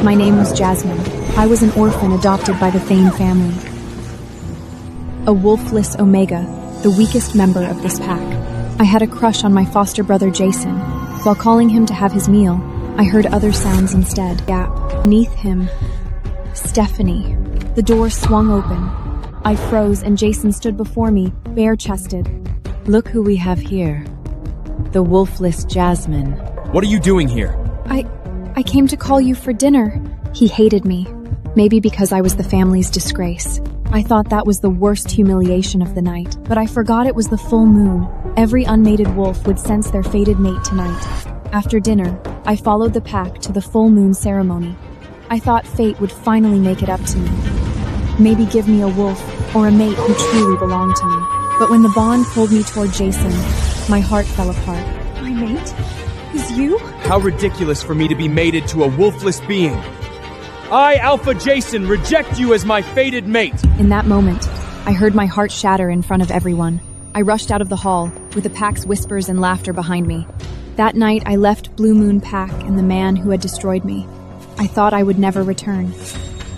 My name was Jasmine. I was an orphan adopted by the Thane family. A wolfless Omega, the weakest member of this pack. I had a crush on my foster brother Jason. While calling him to have his meal, I heard other sounds instead. Gap. Beneath him, Stephanie. The door swung open. I froze and Jason stood before me, bare-chested. Look who we have here. The wolfless Jasmine. What are you doing here? I came to call you for dinner. He hated me. Maybe because I was the family's disgrace. I thought that was the worst humiliation of the night, but I forgot it was the full moon. Every unmated wolf would sense their fated mate tonight. After dinner, I followed the pack to the full moon ceremony. I thought fate would finally make it up to me. Maybe give me a wolf or a mate who truly belonged to me. But when the bond pulled me toward Jason, my heart fell apart. My mate? Is you? How ridiculous for me to be mated to a wolfless being. I, Alpha Jason, reject you as my fated mate. In that moment, I heard my heart shatter in front of everyone. I rushed out of the hall, with the pack's whispers and laughter behind me. That night, I left Blue Moon Pack and the man who had destroyed me. I thought I would never return.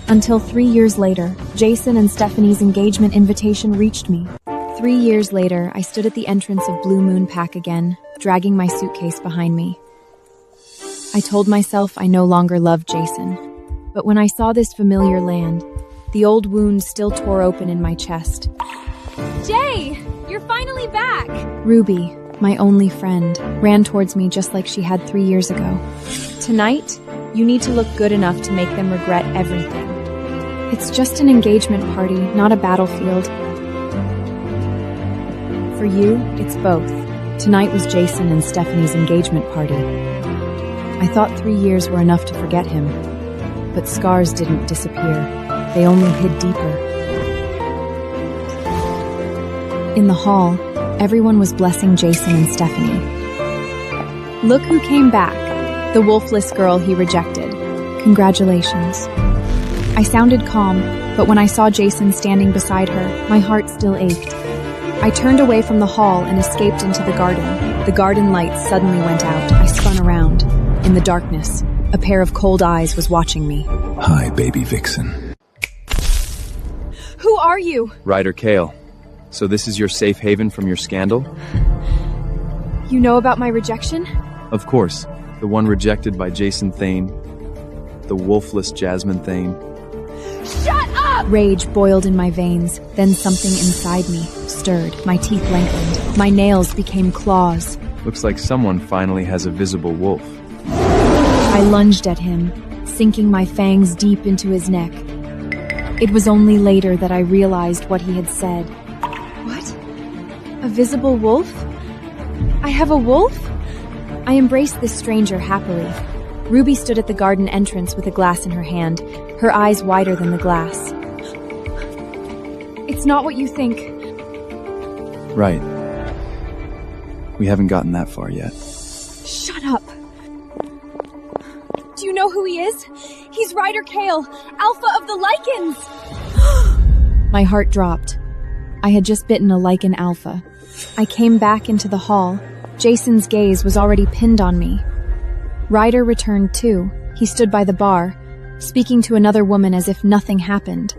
Until 3 years later, Jason and Stephanie's engagement invitation reached me. 3 years later, I stood at the entrance of Blue Moon Pack again, dragging my suitcase behind me. I told myself I no longer loved Jason. But when I saw this familiar land, the old wound still tore open in my chest. Jay, you're finally back! Ruby, my only friend, ran towards me just like she had 3 years ago. Tonight, you need to look good enough to make them regret everything. It's just an engagement party, not a battlefield. For you, it's both. Tonight was Jason and Stephanie's engagement party. I thought 3 years were enough to forget him. But scars didn't disappear. They only hid deeper. In the hall, everyone was blessing Jason and Stephanie. Look who came back, the wolfless girl he rejected. Congratulations. I sounded calm, but when I saw Jason standing beside her, my heart still ached. I turned away from the hall and escaped into the garden. The garden lights suddenly went out. I spun around. In the darkness, a pair of cold eyes was watching me. Hi, baby vixen. Who are you? Ryder Kale. So this is your safe haven from your scandal? You know about my rejection? Of course. The one rejected by Jason Thane. The wolfless Jasmine Thane. Shut up! Rage boiled in my veins, then something inside me stirred. My teeth lengthened. My nails became claws. Looks like someone finally has a visible wolf. I lunged at him, sinking my fangs deep into his neck. It was only later that I realized what he had said. What? A visible wolf? I have a wolf? I embraced this stranger happily. Ruby stood at the garden entrance with a glass in her hand, her eyes wider than the glass. It's not what you think. Right. We haven't gotten that far yet. Shut up. Do you know who he is? He's Ryder Kale, Alpha of the Lycans! My heart dropped. I had just bitten a Lycan Alpha. I came back into the hall. Jason's gaze was already pinned on me. Ryder returned too. He stood by the bar, speaking to another woman as if nothing happened.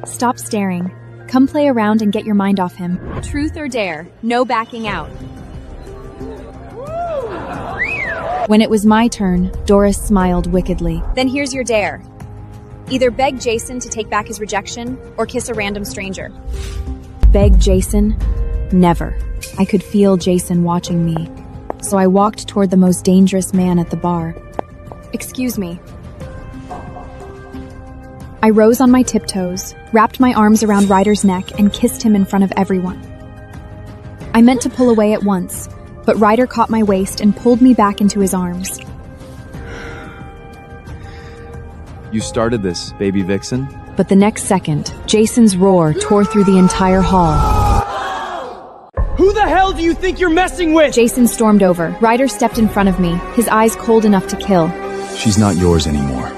Stop staring. Come play around and get your mind off him. Truth or dare, no backing out. When it was my turn, Doris smiled wickedly. Then here's your dare. Either beg Jason to take back his rejection, or kiss a random stranger. Beg Jason? Never. I could feel Jason watching me, so I walked toward the most dangerous man at the bar. Excuse me. I rose on my tiptoes, wrapped my arms around Ryder's neck, and kissed him in front of everyone. I meant to pull away at once, but Ryder caught my waist and pulled me back into his arms. You started this, baby vixen? But the next second, Jason's roar tore through the entire hall. Who the hell do you think you're messing with? Jason stormed over. Ryder stepped in front of me, his eyes cold enough to kill. She's not yours anymore.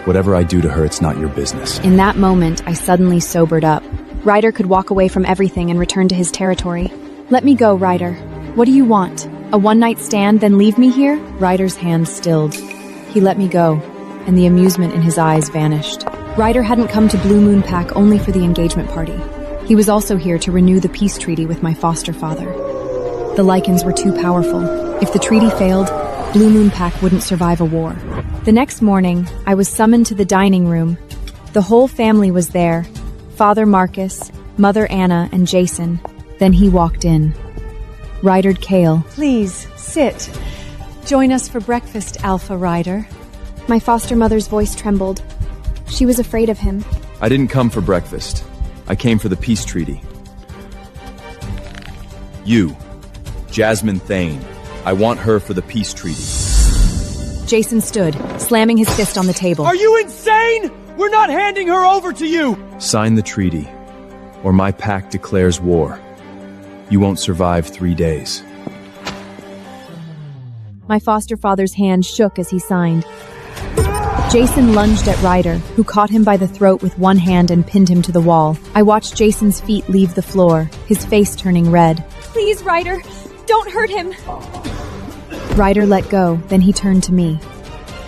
Whatever I do to her, it's not your business. In that moment, I suddenly sobered up. Ryder could walk away from everything and return to his territory. Let me go, Ryder. What do you want? A one-night stand, then leave me here? Ryder's hand stilled. He let me go. and the amusement in his eyes vanished. Ryder hadn't come to Blue Moon Pack only for the engagement party. He was also here to renew the peace treaty with my foster father. The Lycans were too powerful. If the treaty failed, Blue Moon Pack wouldn't survive a war. The next morning, I was summoned to the dining room. The whole family was there. Father Marcus, Mother Anna, and Jason. Then he walked in. Ryder Kale. Please, sit. Join us for breakfast, Alpha Ryder. My foster mother's voice trembled. She was afraid of him. I didn't come for breakfast. I came for the peace treaty. You, Jasmine Thane. I want her for the peace treaty. Jason stood, slamming his fist on the table. Are you insane? We're not handing her over to you! Sign the treaty, or my pack declares war. You won't survive 3 days. My foster father's hand shook as he signed. Jason lunged at Ryder, who caught him by the throat with one hand and pinned him to the wall. I watched Jason's feet leave the floor, his face turning red. Please, Ryder, don't hurt him. Ryder let go, then he turned to me.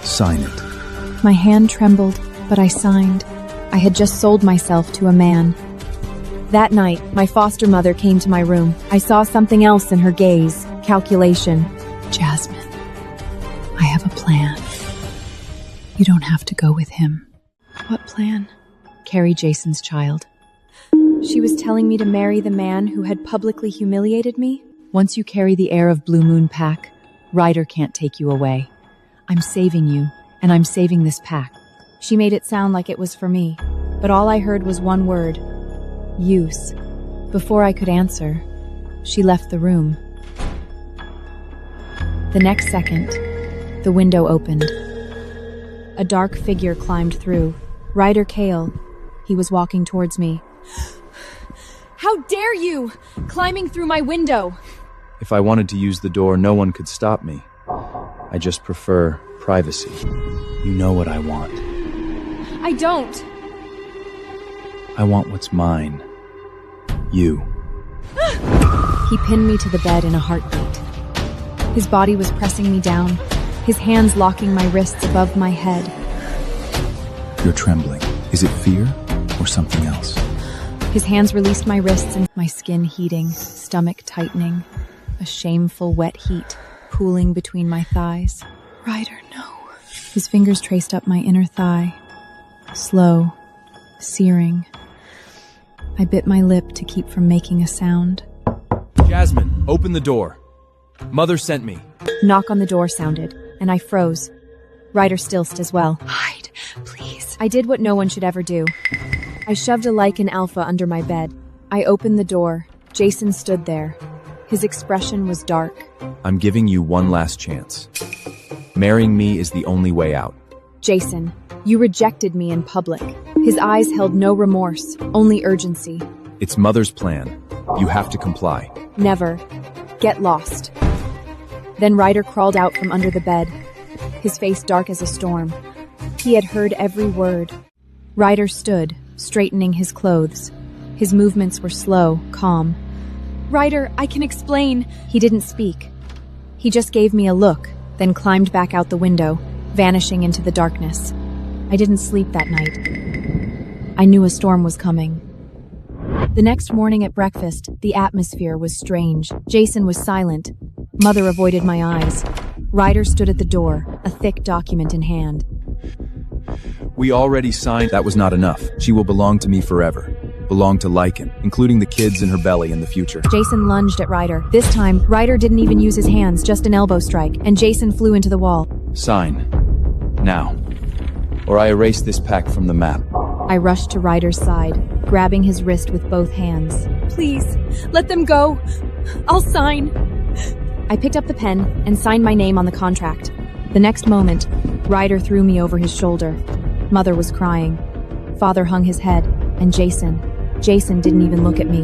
Sign it. My hand trembled, but I signed. I had just sold myself to a man. That night, my foster mother came to my room. I saw something else in her gaze. Calculation. Jasmine, I have a plan. You don't have to go with him. What plan? Carry Jason's child. She was telling me to marry the man who had publicly humiliated me? Once you carry the heir of Blue Moon Pack, Ryder can't take you away. I'm saving you, and I'm saving this pack. She made it sound like it was for me, but all I heard was one word. Use. Before I could answer, she left the room. The next second, the window opened. A dark figure climbed through. Ryder Kale. He was walking towards me. How dare you! Climbing through my window! If I wanted to use the door, no one could stop me. I just prefer privacy. You know what I want. I don't! I want what's mine. You. He pinned me to the bed in a heartbeat. His body was pressing me down, his hands locking my wrists above my head. You're trembling. Is it fear or something else? His hands released my wrists and my skin heating, stomach tightening, a shameful wet heat pooling between my thighs. Ryder, no. His fingers traced up my inner thigh. Slow, searing. I bit my lip to keep from making a sound. Jasmine, open the door. Mother sent me. Knock on the door sounded, and I froze. Ryder stilted as well. Hide, please. I did what no one should ever do. I shoved a Lycan Alpha under my bed. I opened the door. Jason stood there. His expression was dark. I'm giving you one last chance. Marrying me is the only way out. Jason, you rejected me in public. His eyes held no remorse, only urgency. It's Mother's plan. You have to comply. Never. Get lost. Then Ryder crawled out from under the bed, his face dark as a storm. He had heard every word. Ryder stood, straightening his clothes. His movements were slow, calm. Ryder, I can explain. He didn't speak. He just gave me a look, then climbed back out the window, vanishing into the darkness. I didn't sleep that night. I knew a storm was coming. The next morning at breakfast, the atmosphere was strange. Jason was silent. Mother avoided my eyes. Ryder stood at the door, a thick document in hand. We already signed. That was not enough. She will belong to me forever. Belong to Lycan, including the kids in her belly in the future. Jason lunged at Ryder. This time, Ryder didn't even use his hands, just an elbow strike, and Jason flew into the wall. Sign. Now. Or I erase this pack from the map. I rushed to Ryder's side, grabbing his wrist with both hands. Please, let them go. I'll sign. I picked up the pen and signed my name on the contract. The next moment, Ryder threw me over his shoulder. Mother was crying. Father hung his head, and Jason didn't even look at me.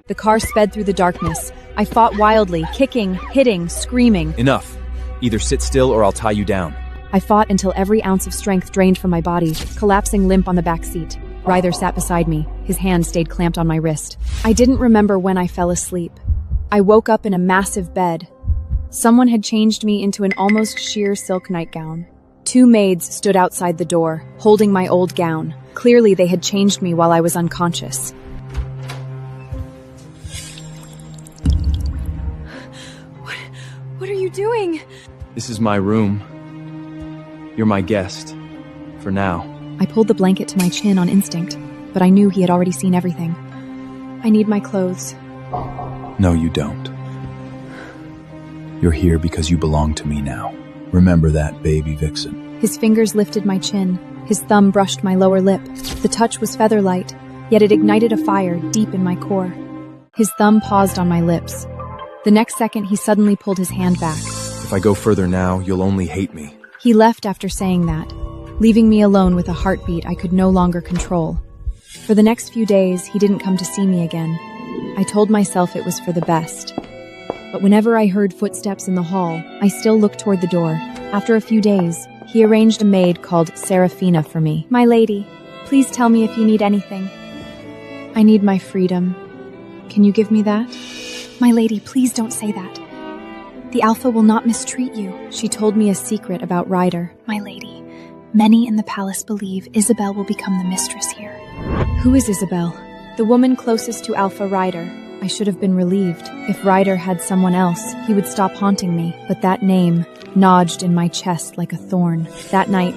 The car sped through the darkness. I fought wildly, kicking, hitting, screaming. Enough. Either sit still or I'll tie you down. I fought until every ounce of strength drained from my body, collapsing limp on the back seat. Ryder sat beside me. His hand stayed clamped on my wrist. I didn't remember when I fell asleep. I woke up in a massive bed. Someone had changed me into an almost sheer silk nightgown. 2 maids stood outside the door, holding my old gown. Clearly, they had changed me while I was unconscious. What are you doing? This is my room. You're my guest. For now. I pulled the blanket to my chin on instinct, but I knew he had already seen everything. I need my clothes. No, you don't. You're here because you belong to me now. Remember that, baby vixen. His fingers lifted my chin. His thumb brushed my lower lip. The touch was feather-light, yet it ignited a fire deep in my core. His thumb paused on my lips. The next second, he suddenly pulled his hand back. If I go further now, you'll only hate me. He left after saying that, leaving me alone with a heartbeat I could no longer control. For the next few days, he didn't come to see me again. I told myself it was for the best. But whenever I heard footsteps in the hall, I still looked toward the door. After a few days, he arranged a maid called Serafina for me. My lady, please tell me if you need anything. I need my freedom. Can you give me that? My lady, please don't say that. The Alpha will not mistreat you. She told me a secret about Ryder. My lady, many in the palace believe Isabel will become the mistress here. Who is Isabel? The woman closest to Alpha Ryder. I should have been relieved. If Ryder had someone else, he would stop haunting me. But that name gnawed in my chest like a thorn. That night,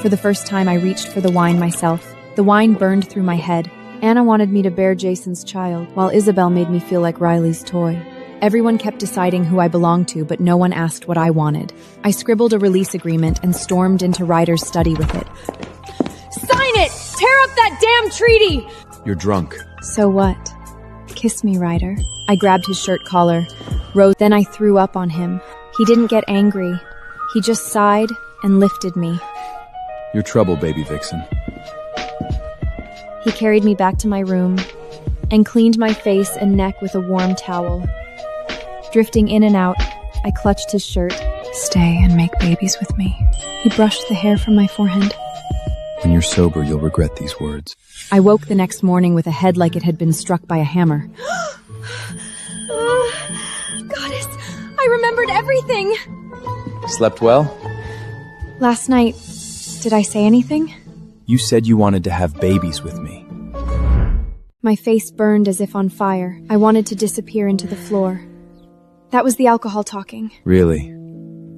for the first time, I reached for the wine myself. The wine burned through my head. Anna wanted me to bear Jason's child, while Isabel made me feel like Riley's toy. Everyone kept deciding who I belonged to, but no one asked what I wanted. I scribbled a release agreement and stormed into Ryder's study with it. Sign it! Tear up that damn treaty! You're drunk. So what? Kiss me, Ryder. I grabbed his shirt collar, rose, then I threw up on him. He didn't get angry. He just sighed and lifted me. You're trouble, baby vixen. He carried me back to my room and cleaned my face and neck with a warm towel. Drifting in and out, I clutched his shirt. Stay and make babies with me. He brushed the hair from my forehead. When you're sober, you'll regret these words. I woke the next morning with a head like it had been struck by a hammer. Goddess, I remembered everything! Slept well? Last night, did I say anything? You said you wanted to have babies with me. My face burned as if on fire. I wanted to disappear into the floor. That was the alcohol talking. Really?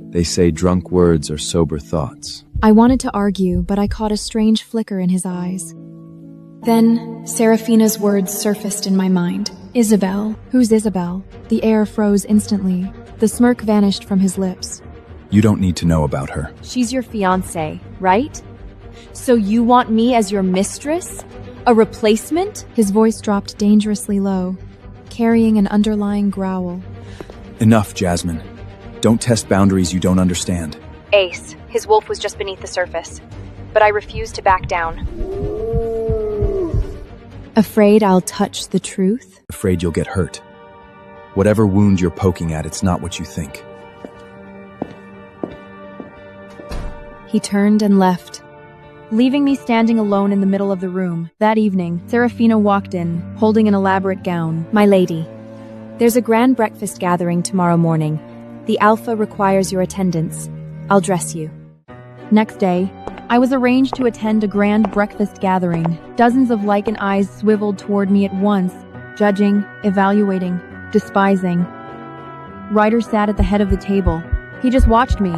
They say drunk words are sober thoughts. I wanted to argue, but I caught a strange flicker in his eyes. Then, Serafina's words surfaced in my mind. Isabel. Who's Isabel? The air froze instantly. The smirk vanished from his lips. You don't need to know about her. She's your fiancée, right? So you want me as your mistress? A replacement? His voice dropped dangerously low, carrying an underlying growl. Enough, Jasmine. Don't test boundaries you don't understand. Ace, his wolf was just beneath the surface, but I refused to back down. Afraid I'll touch the truth? Afraid you'll get hurt. Whatever wound you're poking at, it's not what you think. He turned and left, leaving me standing alone in the middle of the room. That evening, Serafina walked in, holding an elaborate gown. My lady, there's a grand breakfast gathering tomorrow morning. The Alpha requires your attendance. I'll dress you. Next day, I was arranged to attend a grand breakfast gathering. Dozens of lichen eyes swiveled toward me at once, judging, evaluating, despising. Ryder sat at the head of the table. He just watched me,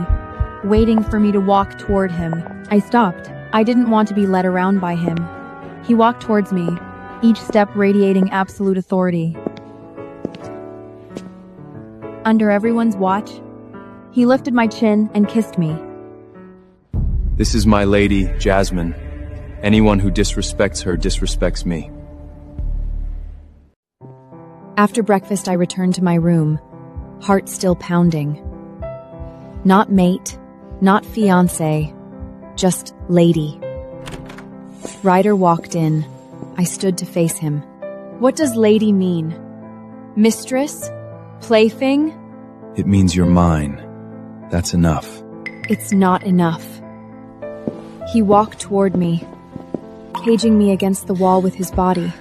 waiting for me to walk toward him. I stopped. I didn't want to be led around by him. He walked towards me, each step radiating absolute authority. Under everyone's watch, he lifted my chin and kissed me. This is my lady, Jasmine. Anyone who disrespects her disrespects me. After breakfast, I returned to my room, heart still pounding. Not mate, not fiancé, just lady. Ryder walked in. I stood to face him. What does lady mean? Mistress? Plaything? It means you're mine. That's enough. It's not enough. He walked toward me, caging me against the wall with his body.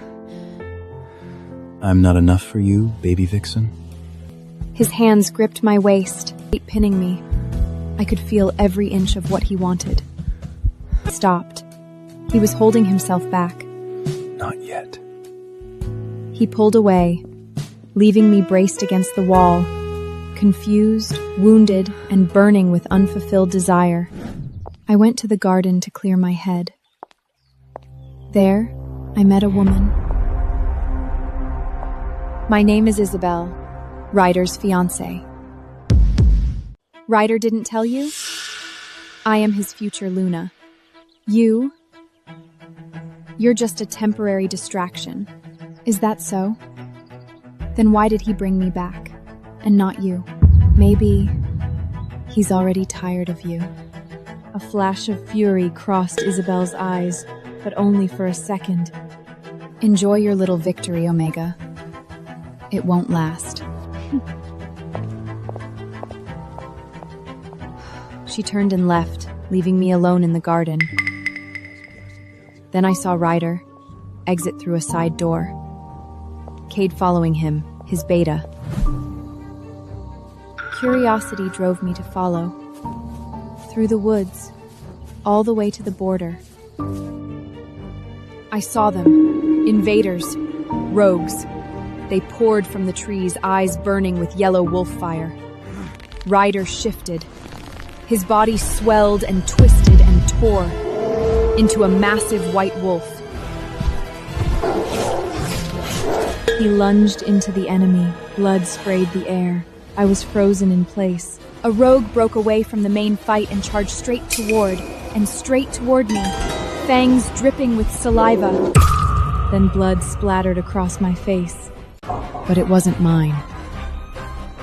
I'm not enough for you, baby vixen? His hands gripped my waist, pinning me. I could feel every inch of what he wanted. He stopped. He was holding himself back. Not yet. He pulled away, leaving me braced against the wall, confused, wounded, and burning with unfulfilled desire. I went to the garden to clear my head. There, I met a woman. My name is Isabel, Ryder's fiancée. Ryder didn't tell you? I am his future Luna. You're just a temporary distraction. Is that so? Then why did he bring me back, and not you? Maybe he's already tired of you. A flash of fury crossed Isabel's eyes, but only for a second. Enjoy your little victory, Omega. It won't last. She turned and left, leaving me alone in the garden. Then I saw Ryder exit through a side door. Cade following him, his beta. Curiosity drove me to follow. Through the woods, all the way to the border. I saw them. Invaders. Rogues. They poured from the trees, eyes burning with yellow wolf fire. Ryder shifted. His body swelled and twisted and tore into a massive white wolf. He lunged into the enemy. Blood sprayed the air. I was frozen in place. A rogue broke away from the main fight and charged straight toward me, fangs dripping with saliva. Then blood splattered across my face. But it wasn't mine.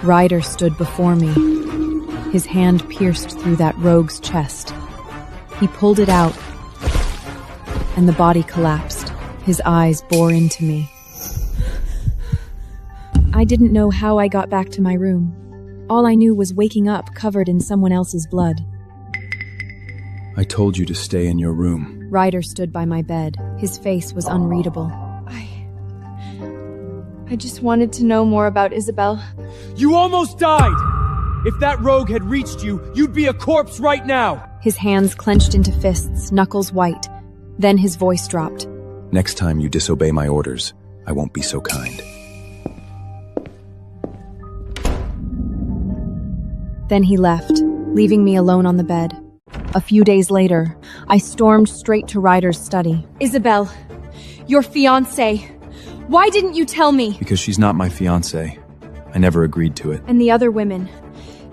Ryder stood before me. His hand pierced through that rogue's chest. He pulled it out, and the body collapsed. His eyes bore into me. I didn't know how I got back to my room. All I knew was waking up covered in someone else's blood. I told you to stay in your room. Ryder stood by my bed. His face was unreadable. I just wanted to know more about Isabel. You almost died! If that rogue had reached you, you'd be a corpse right now! His hands clenched into fists, knuckles white. Then his voice dropped. Next time you disobey my orders, I won't be so kind. Then he left, leaving me alone on the bed. A few days later, I stormed straight to Ryder's study. Isabel, your fiancée. Why didn't you tell me? Because she's not my fiancée. I never agreed to it. And the other women.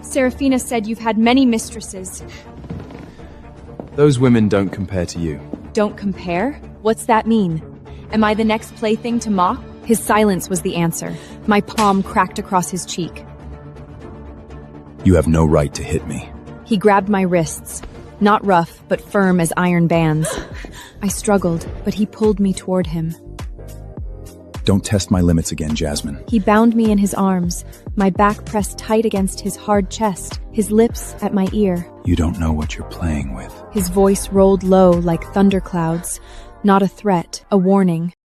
Seraphina said you've had many mistresses. Those women don't compare to you. Don't compare? What's that mean? Am I the next plaything to mock? His silence was the answer. My palm cracked across his cheek. You have no right to hit me. He grabbed my wrists, not rough, but firm as iron bands. I struggled, but he pulled me toward him. Don't test my limits again, Jasmine. He bound me in his arms, my back pressed tight against his hard chest, his lips at my ear. You don't know what you're playing with. His voice rolled low like thunderclouds, not a threat, a warning.